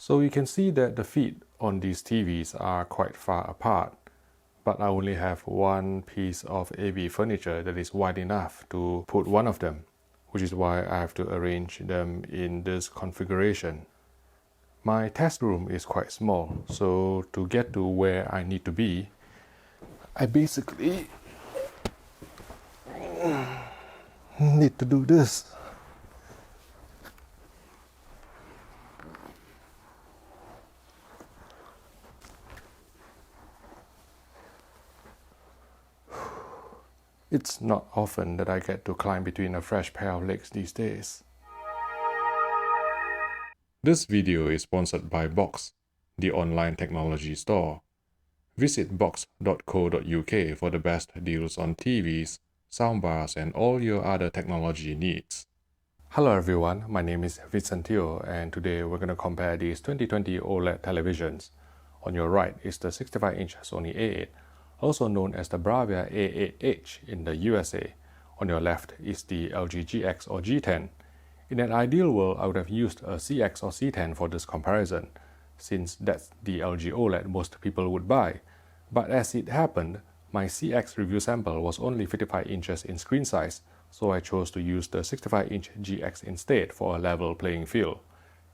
So you can see that the feet on these TVs are quite far apart, but I only have one piece of AV furniture that is wide enough to put one of them, which is why I have to arrange them in this configuration. My test room is quite small, so to get to where I need to be, I basically need to do this. It's not often that I get to climb between a fresh pair of legs these days. This video is sponsored by Box, the online technology store. Visit box.co.uk for the best deals on TVs, soundbars, and all your other technology needs. Hello everyone, my name is Vicentio, and today we're going to compare these 2020 OLED televisions. On your right is the 65-inch Sony A8, also known as the Bravia A8H in the USA. On your left is the LG GX or G10. In an ideal world, I would have used a CX or C10 for this comparison, since that's the LG OLED most people would buy. But as it happened, my CX review sample was only 55 inches in screen size, so I chose to use the 65-inch GX instead for a level playing field.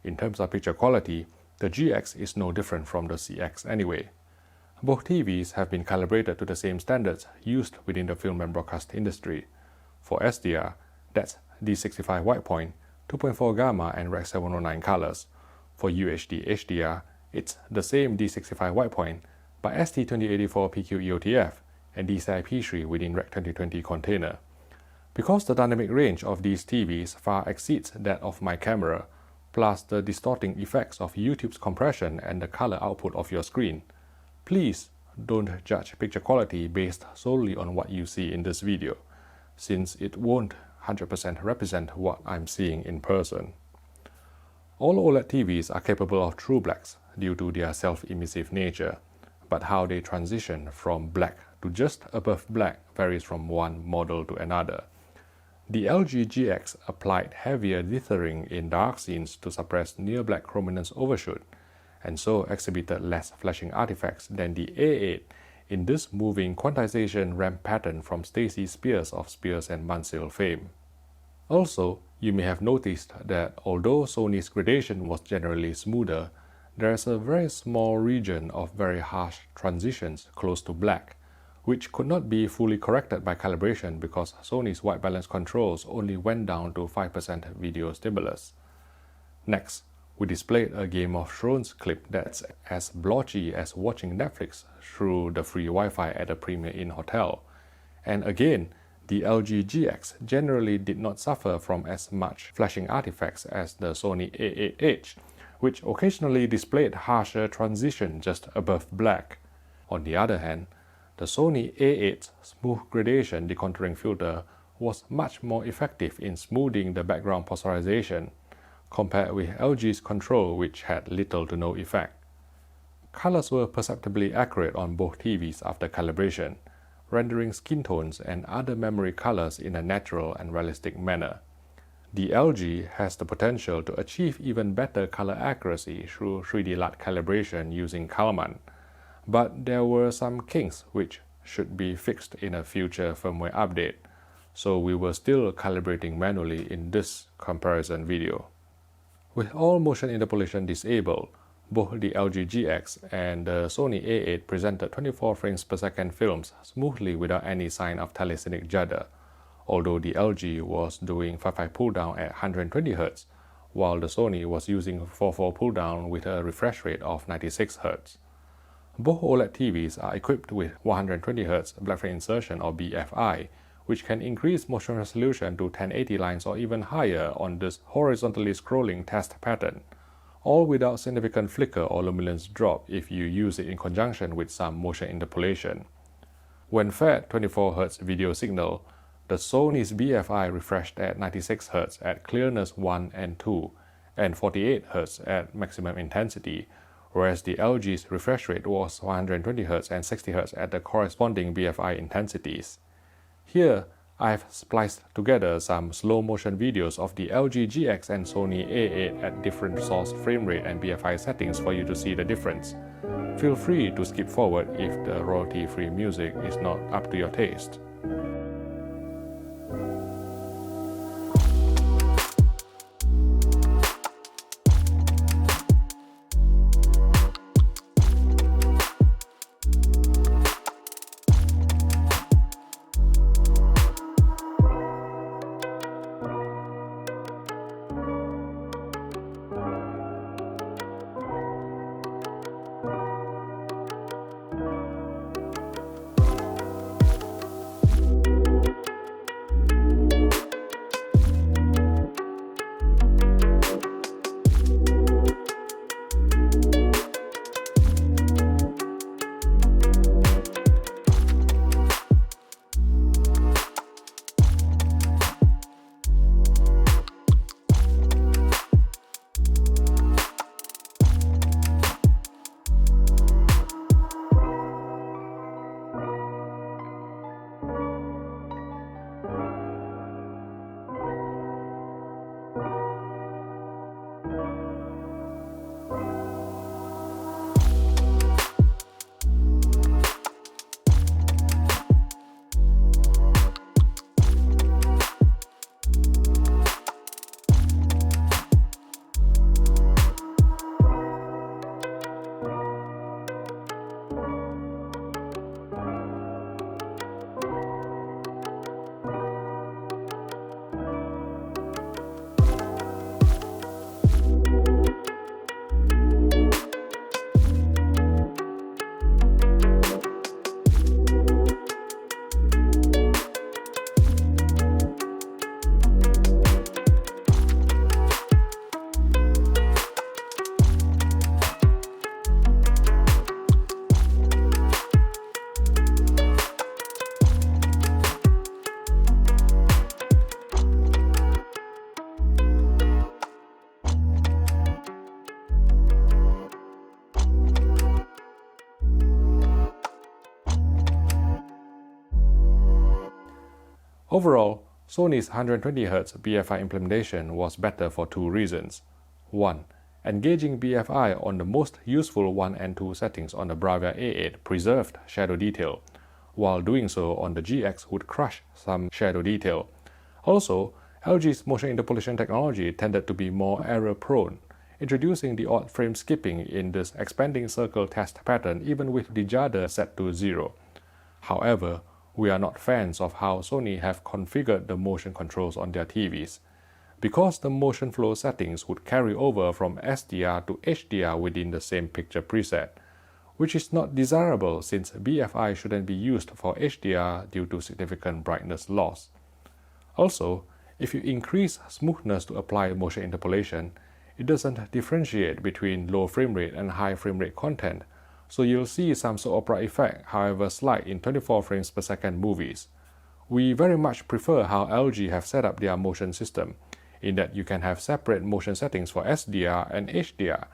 In terms of picture quality, the GX is no different from the CX anyway. Both TVs have been calibrated to the same standards used within the film and broadcast industry. For SDR, that's D65 white point, 2.4 gamma and Rec 709 colors. For UHD HDR, it's the same D65 white point, but ST2084 PQ EOTF and DCI-P3 within Rec 2020 container. Because the dynamic range of these TVs far exceeds that of my camera, plus the distorting effects of YouTube's compression and the color output of your screen, please don't judge picture quality based solely on what you see in this video, since it won't 100% represent what I'm seeing in person. All OLED TVs are capable of true blacks due to their self-emissive nature, but how they transition from black to just above black varies from one model to another. The LG GX applied heavier dithering in dark scenes to suppress near-black chrominance overshoot, and so exhibited less flashing artifacts than the A8 in this moving quantization ramp pattern from Stacy Spears of Spears and Munsell fame. Also, you may have noticed that although Sony's gradation was generally smoother, there is a very small region of very harsh transitions close to black, which could not be fully corrected by calibration because Sony's white balance controls only went down to 5% video stimulus. Next, we displayed a Game of Thrones clip that's as blotchy as watching Netflix through the free Wi-Fi at a Premier Inn hotel. And again, the LG GX generally did not suffer from as much flashing artifacts as the Sony A8H, which occasionally displayed harsher transition just above black. On the other hand, the Sony A8's smooth gradation decontouring filter was much more effective in smoothing the background polarization, compared with LG's control, which had little to no effect. Colors were perceptibly accurate on both TVs after calibration, rendering skin tones and other memory colors in a natural and realistic manner. The LG has the potential to achieve even better color accuracy through 3D LUT calibration using Kalman, but there were some kinks which should be fixed in a future firmware update, so we were still calibrating manually in this comparison video. With all motion interpolation disabled, both the LG GX and the Sony A8 presented 24 frames per second films smoothly without any sign of telecinic judder, although the LG was doing 5.5 pull-down at 120 Hz, while the Sony was using 4.4 pull-down with a refresh rate of 96 Hz. Both OLED TVs are equipped with 120 Hz blackframe insertion or BFI, which can increase motion resolution to 1080 lines or even higher on this horizontally scrolling test pattern, all without significant flicker or luminance drop if you use it in conjunction with some motion interpolation. When fed 24 Hz video signal, the Sony's BFI refreshed at 96 Hz at clearness 1 and 2, and 48 Hz at maximum intensity, whereas the LG's refresh rate was 120 Hz and 60 Hz at the corresponding BFI intensities. Here, I've spliced together some slow motion videos of the LG GX and Sony A8 at different source frame rate and BFI settings for you to see the difference. Feel free to skip forward if the royalty-free music is not up to your taste. Overall, Sony's 120Hz BFI implementation was better for two reasons. 1. Engaging BFI on the most useful 1 and 2 settings on the Bravia A8 preserved shadow detail, while doing so on the GX would crush some shadow detail. Also, LG's motion interpolation technology tended to be more error-prone, introducing the odd frame skipping in this expanding circle test pattern even with the judder set to 0. However, we are not fans of how Sony have configured the motion controls on their TVs, because the motion flow settings would carry over from SDR to HDR within the same picture preset, which is not desirable since BFI shouldn't be used for HDR due to significant brightness loss. Also, if you increase smoothness to apply motion interpolation, it doesn't differentiate between low frame rate and high frame rate content, so you'll see some soap opera effect, however slight, in 24 frames per second movies. We very much prefer how LG have set up their motion system, in that you can have separate motion settings for SDR and HDR,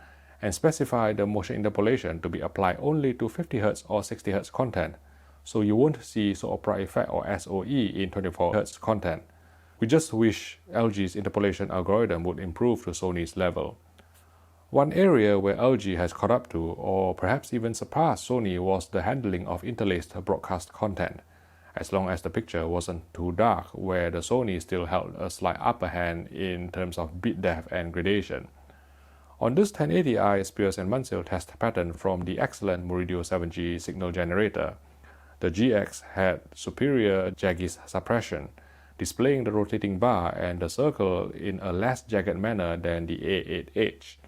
and specify the motion interpolation to be applied only to 50Hz or 60Hz content, so you won't see soap opera effect or SOE in 24Hz content. We just wish LG's interpolation algorithm would improve to Sony's level. One area where LG has caught up to, or perhaps even surpassed Sony, was the handling of interlaced broadcast content, as long as the picture wasn't too dark, where the Sony still held a slight upper hand in terms of bit depth and gradation. On this 1080i Spears and Munsell test pattern from the excellent Meridio 7G signal generator, the GX had superior Jaggis suppression, displaying the rotating bar and the circle in a less jagged manner than the A8H.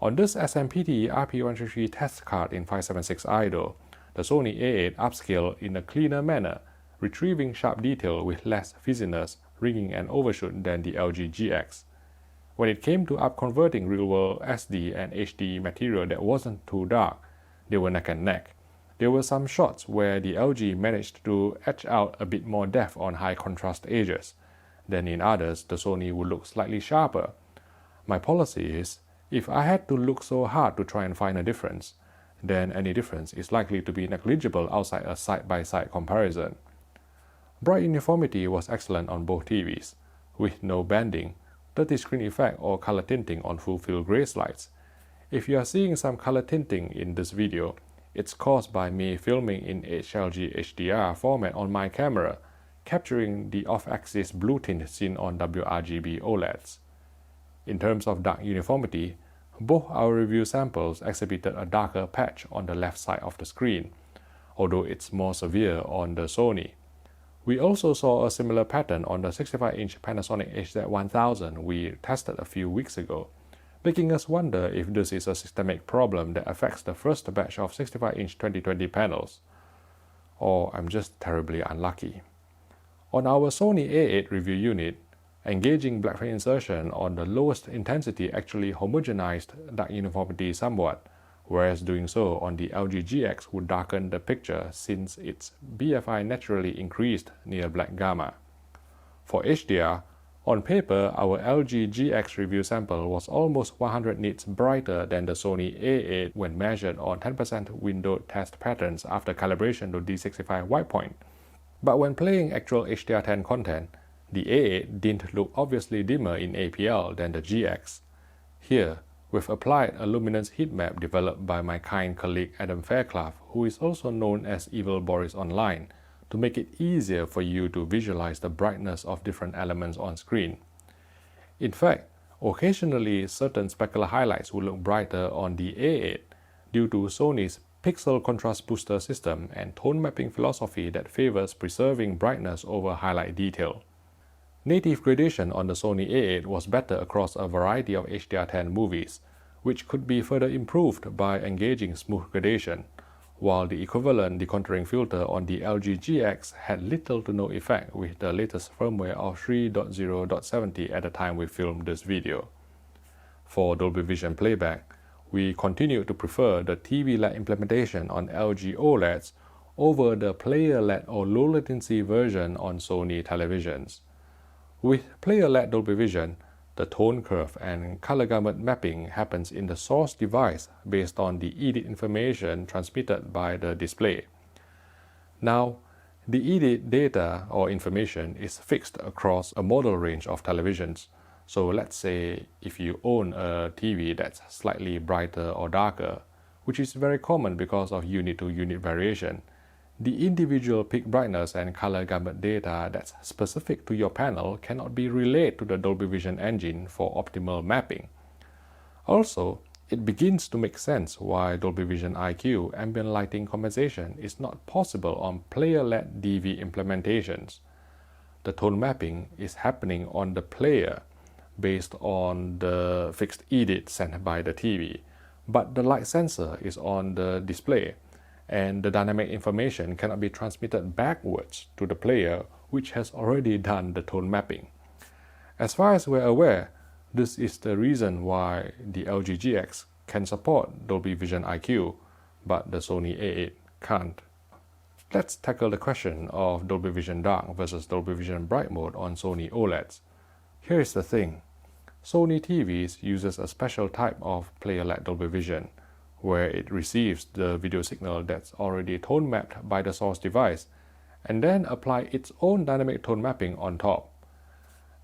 On this SMPTE RP133 test card in 576 IDO, the Sony A8 upscaled in a cleaner manner, retrieving sharp detail with less fizziness, ringing and overshoot than the LG GX. When it came to upconverting real-world SD and HD material that wasn't too dark, they were neck and neck. There were some shots where the LG managed to etch out a bit more depth on high contrast edges. Then in others, the Sony would look slightly sharper. My policy is, if I had to look so hard to try and find a difference, then any difference is likely to be negligible outside a side-by-side comparison. Bright uniformity was excellent on both TVs, with no bending, dirty screen effect or color tinting on full-field gray slides. If you are seeing some color tinting in this video, it's caused by me filming in HLG HDR format on my camera, capturing the off-axis blue tint seen on WRGB OLEDs. In terms of dark uniformity, both our review samples exhibited a darker patch on the left side of the screen, although it's more severe on the Sony. We also saw a similar pattern on the 65-inch Panasonic HZ1000 we tested a few weeks ago, making us wonder if this is a systemic problem that affects the first batch of 65-inch 2020 panels. Or I'm just terribly unlucky. On our Sony A8 review unit, engaging blacklight insertion on the lowest intensity actually homogenized dark uniformity somewhat, whereas doing so on the LG GX would darken the picture since its BFI naturally increased near black gamma. For HDR, on paper, our LG GX review sample was almost 100 nits brighter than the Sony A8 when measured on 10% windowed test patterns after calibration to D65 white point. But when playing actual HDR10 content, the A8 didn't look obviously dimmer in APL than the GX. Here, we've applied a Luminance Heat Map developed by my kind colleague Adam Fairclough, who is also known as Evil Boris Online, to make it easier for you to visualize the brightness of different elements on screen. In fact, occasionally certain specular highlights will look brighter on the A8 due to Sony's pixel contrast booster system and tone mapping philosophy that favors preserving brightness over highlight detail. Native gradation on the Sony A8 was better across a variety of HDR10 movies, which could be further improved by engaging smooth gradation, while the equivalent decontouring filter on the LG GX had little to no effect with the latest firmware of 3.0.70 at the time we filmed this video. For Dolby Vision playback, we continue to prefer the TV-LED implementation on LG OLEDs over the player-LED or low-latency version on Sony televisions. With player-LED Dolby Vision, the tone curve and color gamut mapping happens in the source device based on the EDIT information transmitted by the display. Now, the EDIT data or information is fixed across a model range of televisions. So let's say if you own a TV that's slightly brighter or darker, which is very common because of unit-to-unit variation, the individual peak brightness and color gamut data that's specific to your panel cannot be relayed to the Dolby Vision engine for optimal mapping. Also, it begins to make sense why Dolby Vision IQ ambient lighting compensation is not possible on player-LED DV implementations. The tone mapping is happening on the player based on the fixed EDIT sent by the TV, but the light sensor is on the display, and the dynamic information cannot be transmitted backwards to the player, which has already done the tone mapping. As far as we're aware, this is the reason why the LG GX can support Dolby Vision IQ, but the Sony A8 can't. Let's tackle the question of Dolby Vision Dark versus Dolby Vision Bright mode on Sony OLEDs. Here's the thing. Sony TVs uses a special type of player-LED Dolby Vision, where it receives the video signal that's already tone mapped by the source device, and then apply its own dynamic tone mapping on top.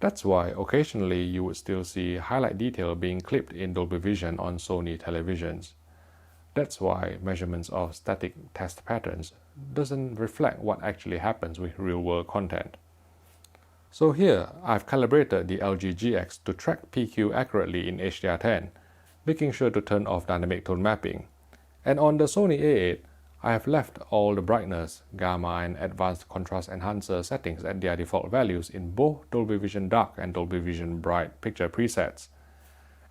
That's why occasionally you would still see highlight detail being clipped in Dolby Vision on Sony televisions. That's why measurements of static test patterns doesn't reflect what actually happens with real-world content. So here, I've calibrated the LG GX to track PQ accurately in HDR10, making sure to turn off dynamic tone mapping. And on the Sony A8, I have left all the brightness, gamma and advanced contrast enhancer settings at their default values in both Dolby Vision Dark and Dolby Vision Bright picture presets.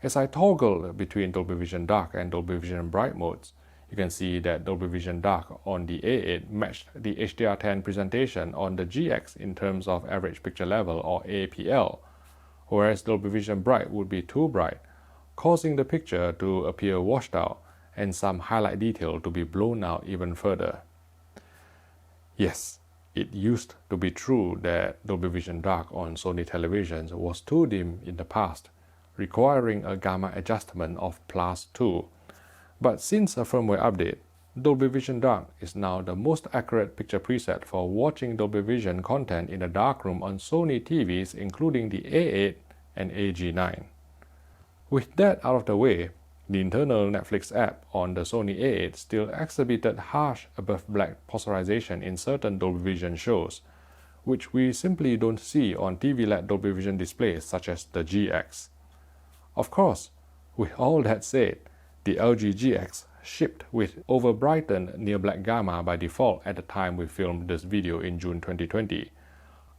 As I toggle between Dolby Vision Dark and Dolby Vision Bright modes, you can see that Dolby Vision Dark on the A8 matched the HDR10 presentation on the GX in terms of average picture level or APL, whereas Dolby Vision Bright would be too bright, causing the picture to appear washed out and some highlight detail to be blown out even further. Yes, it used to be true that Dolby Vision Dark on Sony televisions was too dim in the past, requiring a gamma adjustment of +2. But since a firmware update, Dolby Vision Dark is now the most accurate picture preset for watching Dolby Vision content in a darkroom on Sony TVs including the A8 and AG9. With that out of the way, the internal Netflix app on the Sony A8 still exhibited harsh above black polarization in certain Dolby Vision shows, which we simply don't see on TV-led Dolby Vision displays such as the GX. Of course, with all that said, the LG GX shipped with over-brightened near-black gamma by default at the time we filmed this video in June 2020,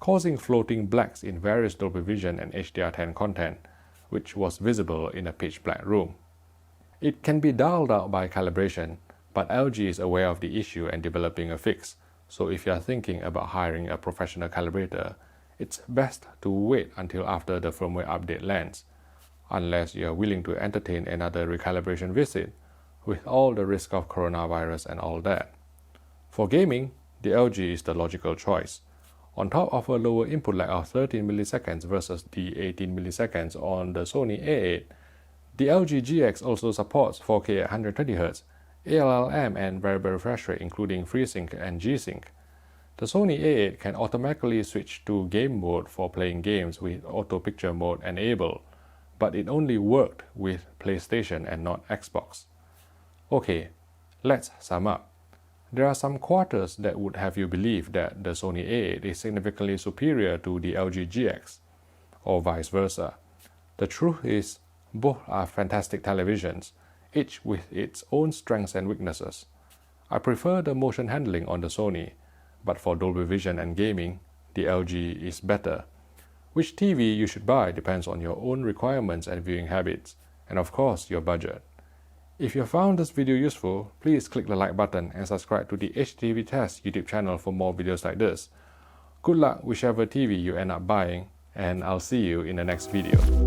causing floating blacks in various Dolby Vision and HDR10 content, which was visible in a pitch-black room. It can be dialed out by calibration, but LG is aware of the issue and developing a fix, so if you are thinking about hiring a professional calibrator, it's best to wait until after the firmware update lands, unless you are willing to entertain another recalibration visit, with all the risk of coronavirus and all that. For gaming, the LG is the logical choice. On top of a lower input lag of 13 milliseconds versus the 18 milliseconds on the Sony A8, the LG GX also supports 4K at 120Hz, ALLM and variable refresh rate including FreeSync and G-Sync. The Sony A8 can automatically switch to game mode for playing games with auto picture mode enabled, but it only worked with PlayStation and not Xbox. Okay, let's sum up. There are some quarters that would have you believe that the Sony A8 is significantly superior to the LG GX, or vice versa. The truth is, both are fantastic televisions, each with its own strengths and weaknesses. I prefer the motion handling on the Sony, but for Dolby Vision and gaming, the LG is better. Which TV you should buy depends on your own requirements and viewing habits, and of course your budget. If you found this video useful, please click the like button and subscribe to the HDTV Test YouTube channel for more videos like this. Good luck whichever TV you end up buying, and I'll see you in the next video.